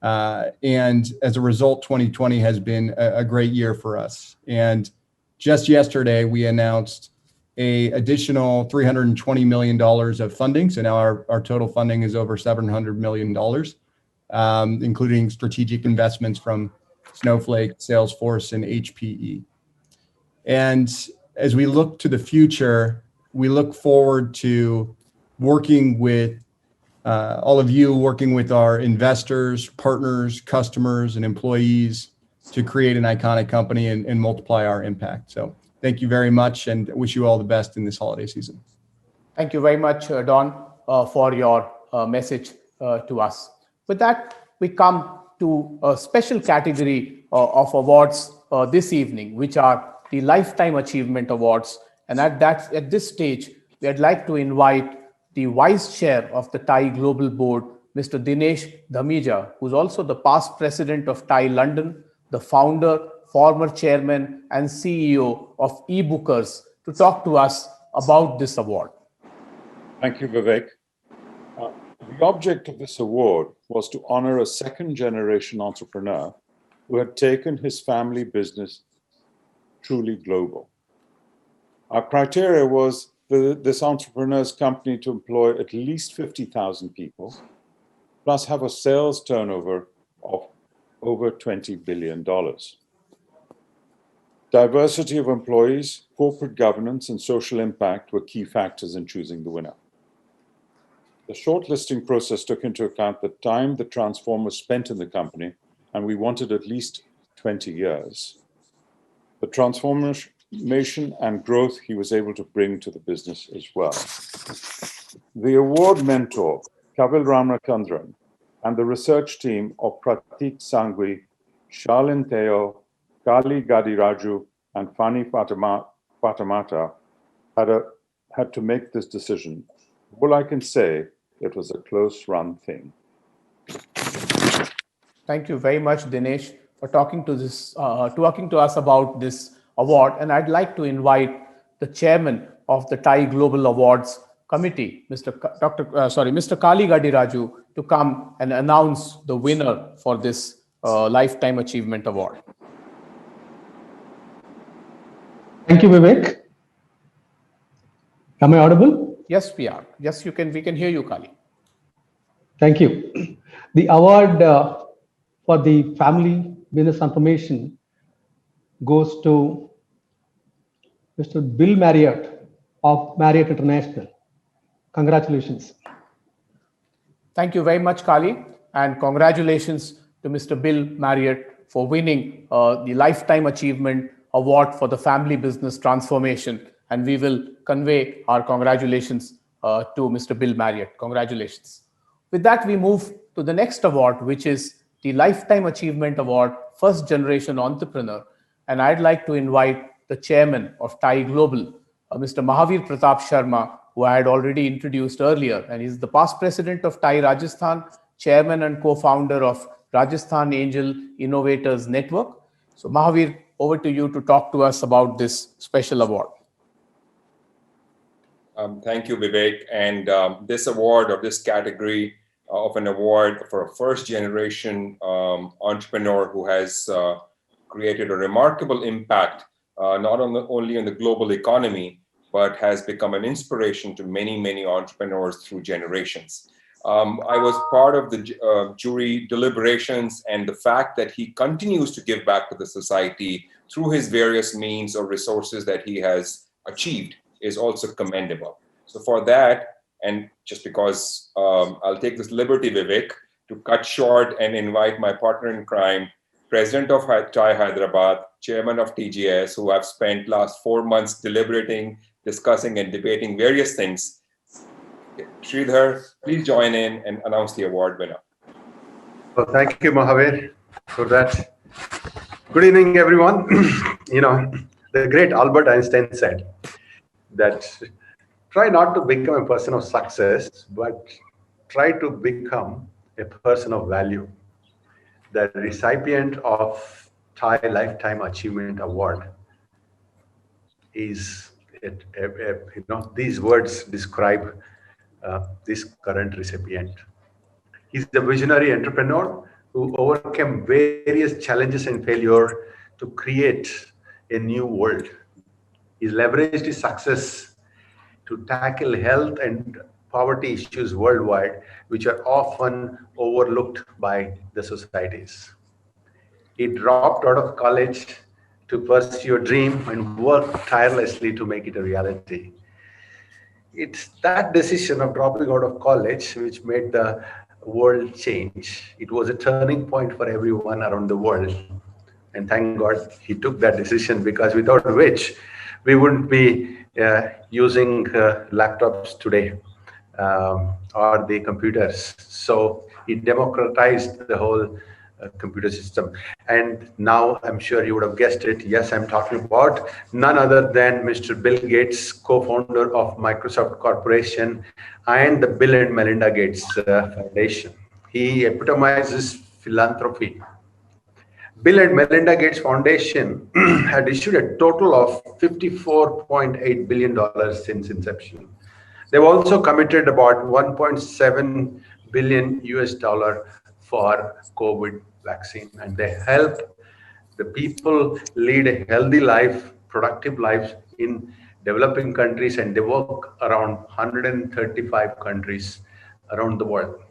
And as a result, 2020 has been a great year for us. And just yesterday, we announced an additional $320 million of funding. So now our total funding is over $700 million, including strategic investments from Snowflake, Salesforce, and HPE. And as we look to the future, we look forward to working with all of you, working with our investors, partners, customers, and employees to create an iconic company and multiply our impact. So thank you very much and wish you all the best in this holiday season. Thank you very much, Don, for your message to us. With that, we come to a special category of awards this evening, which are the Lifetime Achievement Awards. And at this stage, we'd like to invite the Vice Chair of the TiE Global Board, Mr. Dinesh Dhamija, who's also the past president of TiE London, the founder, former chairman, and CEO of eBookers, to talk to us about this award. Thank you, Vivek. The object of this award was to honor a second-generation entrepreneur who had taken his family business truly global. Our criteria was for this entrepreneur's company to employ at least 50,000 people, plus have a sales turnover of over $20 billion. Diversity of employees, corporate governance, and social impact were key factors in choosing the winner. The shortlisting process took into account the time the transformer spent in the company, and we wanted at least 20 years. The transformation and growth he was able to bring to the business as well. The award mentor, Kavil Ramachandran, and the research team of Pratik Sangvi, Shalin Theo, Kali Gadiraju, and Fani Fatamata had to make this decision. All I can say, it was a close-run thing. Thank you very much, Dinesh, for talking to us about this award. And I'd like to invite the chairman of the TiE Global Awards Committee, Mr. Kali Gadiraju, to come and announce the winner for this Lifetime Achievement Award. Thank you, Vivek. Am I audible? Yes, we are. Yes, we can hear you, Kali. Thank you. The award for the family business transformation goes to Mr. Bill Marriott of Marriott International. Congratulations. Thank you very much, Kali, and congratulations to Mr. Bill Marriott for winning the Lifetime Achievement Award for the Family Business Transformation. And we will convey our congratulations to Mr. Bill Marriott. Congratulations. With that, we move to the next award, which is the Lifetime Achievement Award, First Generation Entrepreneur. And I'd like to invite the chairman of TiE Global, Mr. Mahavir Pratap Sharma, who I had already introduced earlier. And he's the past president of TiE Rajasthan, chairman and co-founder of Rajasthan Angel Innovators Network. So Mahavir, over to you to talk to us about this special award. Thank you, Vivek. And this award, or this category of an award for a first generation entrepreneur who has created a remarkable impact, not only on the global economy, but has become an inspiration to many, many entrepreneurs through generations. I was part of the jury deliberations, and the fact that he continues to give back to the society through his various means or resources that he has achieved is also commendable. So for that, and just because I'll take this liberty, Vivek, to cut short and invite my partner in crime, President of TiE Hyderabad, Chairman of TGS, who have spent last 4 months deliberating, discussing and debating various things. Sridhar, please join in and announce the award winner. Well, thank you, Mahavir, for that. Good evening, everyone. The great Albert Einstein said that try not to become a person of success, but try to become a person of value. The recipient of TiE Lifetime Achievement Award is, these words describe this current recipient. He's a visionary entrepreneur who overcame various challenges and failure to create a new world. He leveraged his success to tackle health and poverty issues worldwide, which are often overlooked by the societies. He dropped out of college to pursue a dream and worked tirelessly to make it a reality. It's that decision of dropping out of college which made the world change. It was a turning point for everyone around the world. And thank God he took that decision, because without which we wouldn't be using laptops today or the computers. So he democratized the whole computer system. And now I'm sure you would have guessed it. Yes, I'm talking about none other than Mr. Bill Gates, co-founder of Microsoft Corporation and the Bill and Melinda Gates Foundation. He epitomizes philanthropy. Bill and Melinda Gates Foundation had issued a total of $54.8 billion since inception. They've also committed about $1.7 billion US for COVID vaccine, and they help the people lead a healthy life, productive lives in developing countries, and they work around 135 countries around the world.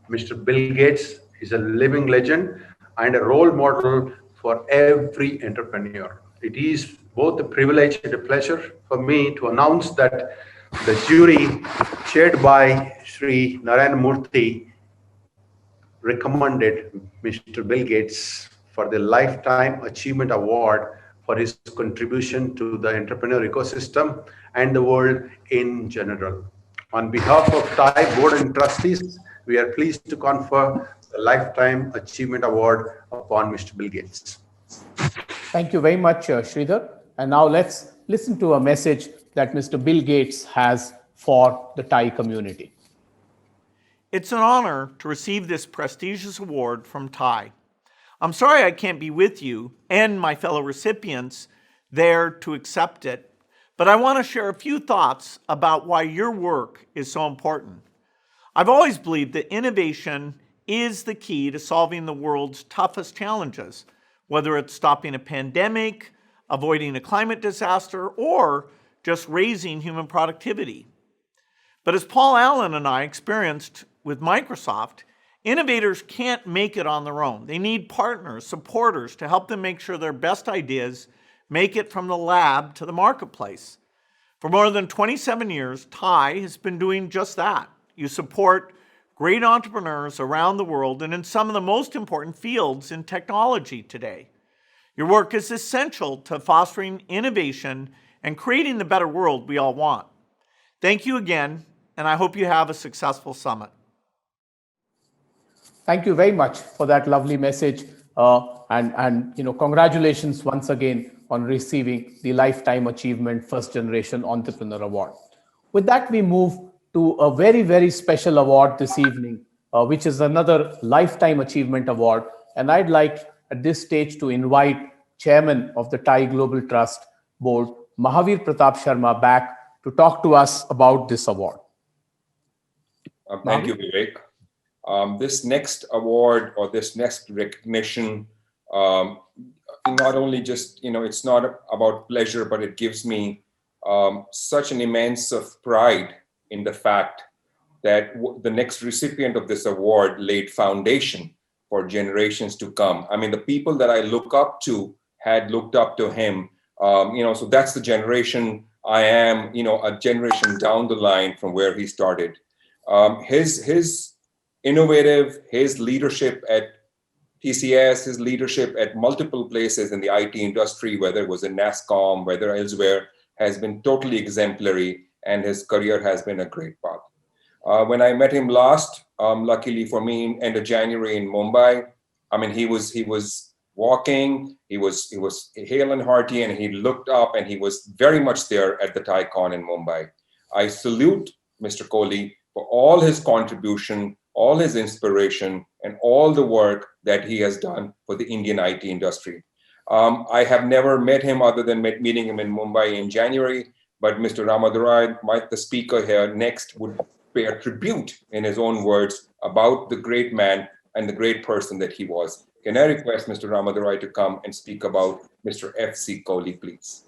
Mr. Bill Gates is a living legend and a role model for every entrepreneur. It is both a privilege and a pleasure for me to announce that the jury, chaired by Sri Narayana Murthy, recommended Mr. Bill Gates for the Lifetime Achievement Award for his contribution to the entrepreneurial ecosystem and the world in general. On behalf of TiE Board and Trustees, we are pleased to confer the Lifetime Achievement Award upon Mr. Bill Gates. Thank you very much, Sridhar. And now let's listen to a message that Mr. Bill Gates has for the TiE community. It's an honor to receive this prestigious award from TiE. I'm sorry I can't be with you and my fellow recipients there to accept it, but I want to share a few thoughts about why your work is so important. I've always believed that innovation is the key to solving the world's toughest challenges, whether it's stopping a pandemic, avoiding a climate disaster, or just raising human productivity. But as Paul Allen and I experienced with Microsoft, innovators can't make it on their own. They need partners, supporters to help them make sure their best ideas make it from the lab to the marketplace. For more than 27 years, TiE has been doing just that. You support great entrepreneurs around the world and in some of the most important fields in technology today. Your work is essential to fostering innovation and creating the better world we all want. Thank you again, and I hope you have a successful summit. Thank you very much for that lovely message, and congratulations once again on receiving the Lifetime Achievement First Generation Entrepreneur Award. With that, we move to a very, very special award this evening, which is another Lifetime Achievement Award. And I'd like at this stage to invite Chairman of the TIE Global Trust Board, Mahavir Pratap Sharma, back to talk to us about this award. Thank you, Vivek. This next award or this next recognition, not only just, it's not about pleasure, but it gives me such an immense of pride in the fact that the next recipient of this award laid foundation for generations to come. I mean, the people that I look up to had looked up to him, so that's the generation I am, a generation down the line from where he started. His innovative, his leadership at TCS, his leadership at multiple places in the IT industry, whether it was in NASCOM, whether elsewhere, has been totally exemplary, and his career has been a great path. When I met him last, luckily for me, end of January in Mumbai, I mean, he was walking, he was hale and hearty, and he looked up, and he was very much there at the TiECon in Mumbai. I salute Mr. Kohli for all his contribution, all his inspiration, and all the work that he has done for the Indian IT industry. I have never met him other than meeting him in Mumbai in January, but Mr. Ramadurai, the speaker here next, would pay a tribute in his own words about the great man and the great person that he was. Can I request Mr. Ramadurai to come and speak about Mr. F.C. Kohli, please?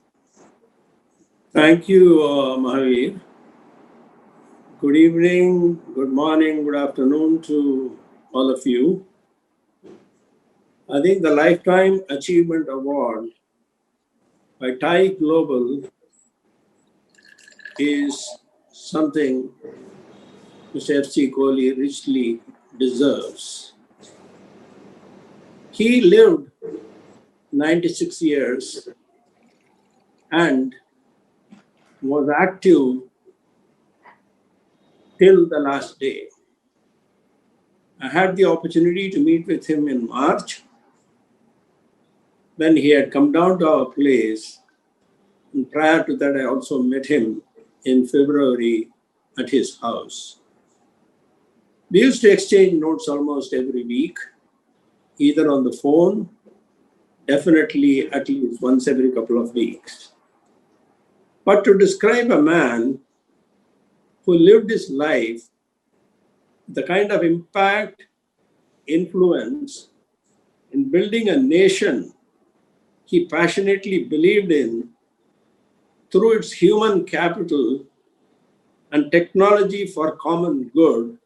Thank you, Mahavir. Good evening, good morning, good afternoon to all of you. I think the Lifetime Achievement Award by TIE Global is something Mr. F.C. Kohli richly deserves. He lived 96 years and was active till the last day. I had the opportunity to meet with him in March when he had come down to our place. And prior to that, I also met him in February at his house. We used to exchange notes almost every week, either on the phone, definitely at least once every couple of weeks. But to describe a man who lived his life, the kind of impact, influence in building a nation he passionately believed in through its human capital and technology for common good,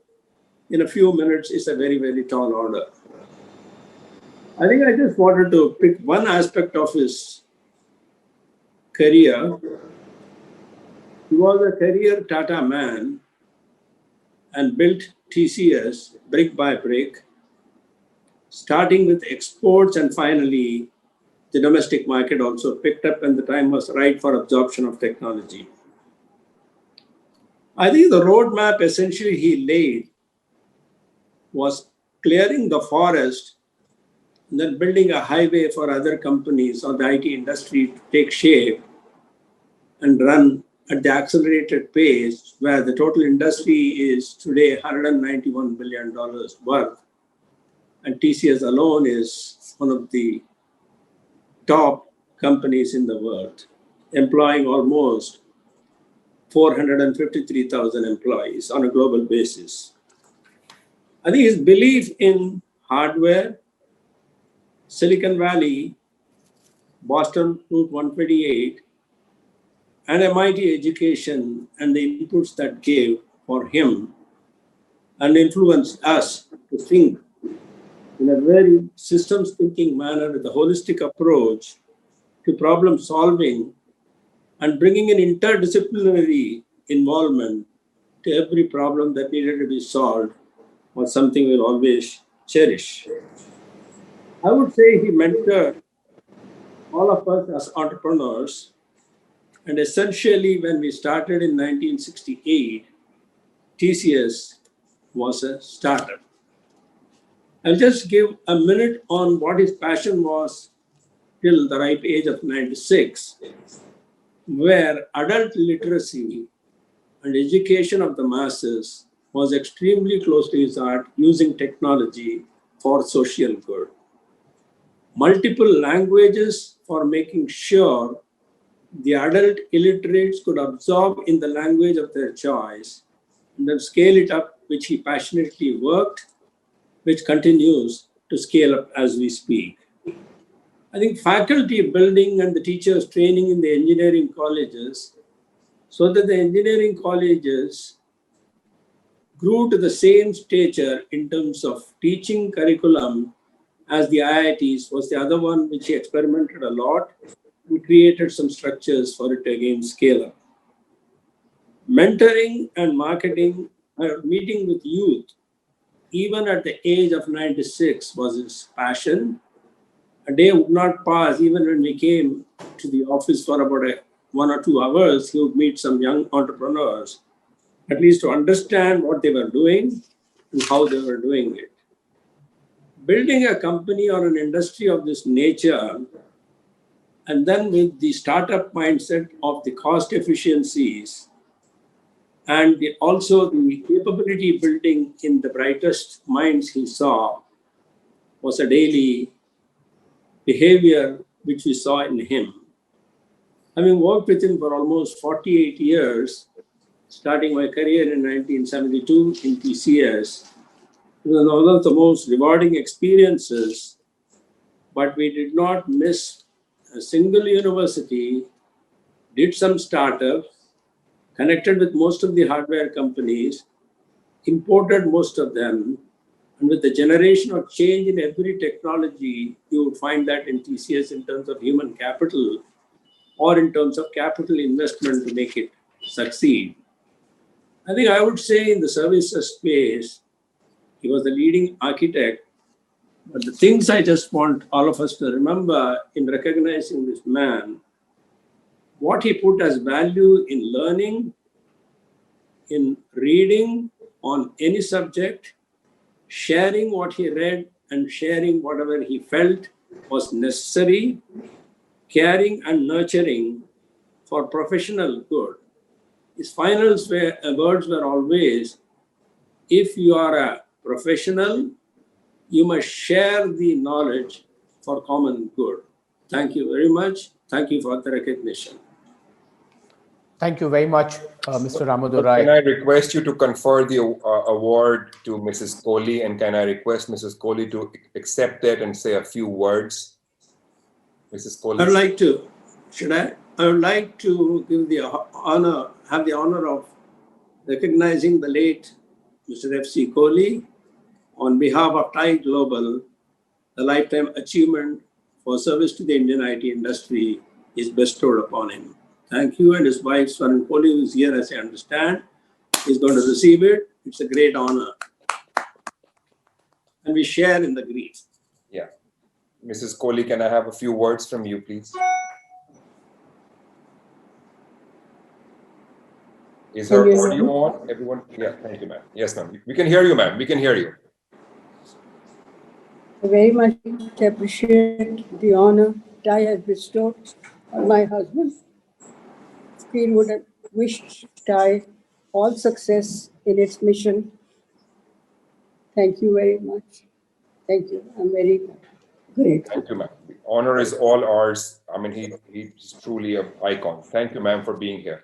in a few minutes is a very, very tall order. I think I just wanted to pick one aspect of his career. He was a career Tata man and built TCS brick by brick, starting with exports, and finally the domestic market also picked up and the time was right for absorption of technology. I think the roadmap essentially he laid was clearing the forest and then building a highway for other companies or the IT industry to take shape and run at the accelerated pace, where the total industry is today $191 billion worth. And TCS alone is one of the top companies in the world, employing almost 453,000 employees on a global basis. I think his belief in hardware, Silicon Valley, Boston Route 128, and MIT education and the inputs that gave for him and influenced us to think in a very systems thinking manner with a holistic approach to problem solving and bringing an interdisciplinary involvement to every problem that needed to be solved was something we'll always cherish. I would say he mentored all of us as entrepreneurs. And essentially, when we started in 1968, TCS was a startup. I'll just give a minute on what his passion was till the ripe age of 96, where adult literacy and education of the masses was extremely close to his heart, using technology for social good. multiple languages for making sure the adult illiterates could absorb in the language of their choice and then scale it up, which he passionately worked, which continues to scale up as we speak. I think faculty building and the teachers training in the engineering colleges, so that the engineering colleges grew to the same stature in terms of teaching curriculum as the IITs, was the other one which he experimented a lot and created some structures for it to again scale up. Mentoring and marketing, meeting with youth, even at the age of 96, was his passion. A day would not pass, even when we came to the office for about 1 or 2 hours, he would meet some young entrepreneurs, at least to understand what they were doing and how they were doing it. Building a company or an industry of this nature, and then with the startup mindset of the cost efficiencies and also the capability building in the brightest minds he saw, was a daily behavior which we saw in him. Having worked with him for almost 48 years, starting my career in 1972 in TCS, it was one of the most rewarding experiences, but we did not miss a single university, did some startups, connected with most of the hardware companies, imported most of them, and with the generation of change in every technology, you would find that in TCS in terms of human capital or in terms of capital investment to make it succeed. I think I would say in the services space, he was the leading architect. But the things I just want all of us to remember in recognizing this man, what he put as value in learning, in reading on any subject, sharing what he read and sharing whatever he felt was necessary, caring and nurturing for professional good. His final words were always, if you are a professional, you must share the knowledge for common good. Thank you very much. Thank you for the recognition. Thank you very much, Mr. Can Ramadurai. I request you to confer the award to Mrs. Kohli, and can I request Mrs. Kohli to accept it and say a few words? Mrs. Kohli. I would like to, I would like to give the honor, have the honor of recognizing the late Mr. F.C. Kohli on behalf of TI Global. The lifetime achievement for service to the Indian IT industry is bestowed upon him. Thank you, and his wife, Swaran Kohli, who is here, as I understand, is going to receive it. It's a great honor. And we share in the grief. Yeah. Mrs. Kohli, can I have a few words from you, please? Is her audio on? Everyone? Yeah, thank you, ma'am. Yes, ma'am. We can hear you, ma'am. We can hear you. I very much appreciate the honor Ty has bestowed on my husband. We would have wished Ty all success in its mission. Thank you very much. Thank you. I'm very grateful. Thank you, ma'am. The honor is all ours. I mean, he's truly an icon. Thank you, ma'am, for being here.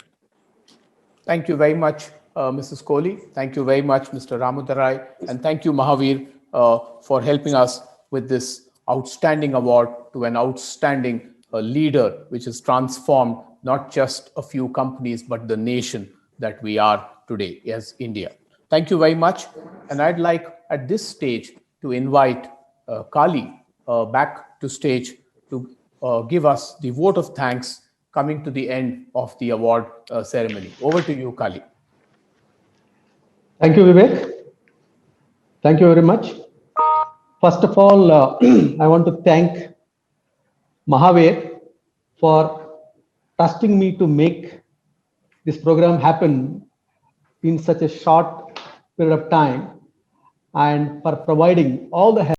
Thank you very much, Mrs. Kohli. Thank you very much, Mr. Ramadurai. And thank you, Mahavir, for helping us with this outstanding award to an outstanding leader, which has transformed not just a few companies, but the nation that we are today as India. Thank you very much. And I'd like at this stage to invite Kali back to stage to give us the vote of thanks coming to the end of the award ceremony. Over to you, Kali. Thank you, Vivek. Thank you very much. First of all, I want to thank Mahavir for trusting me to make this program happen in such a short period of time and for providing all the help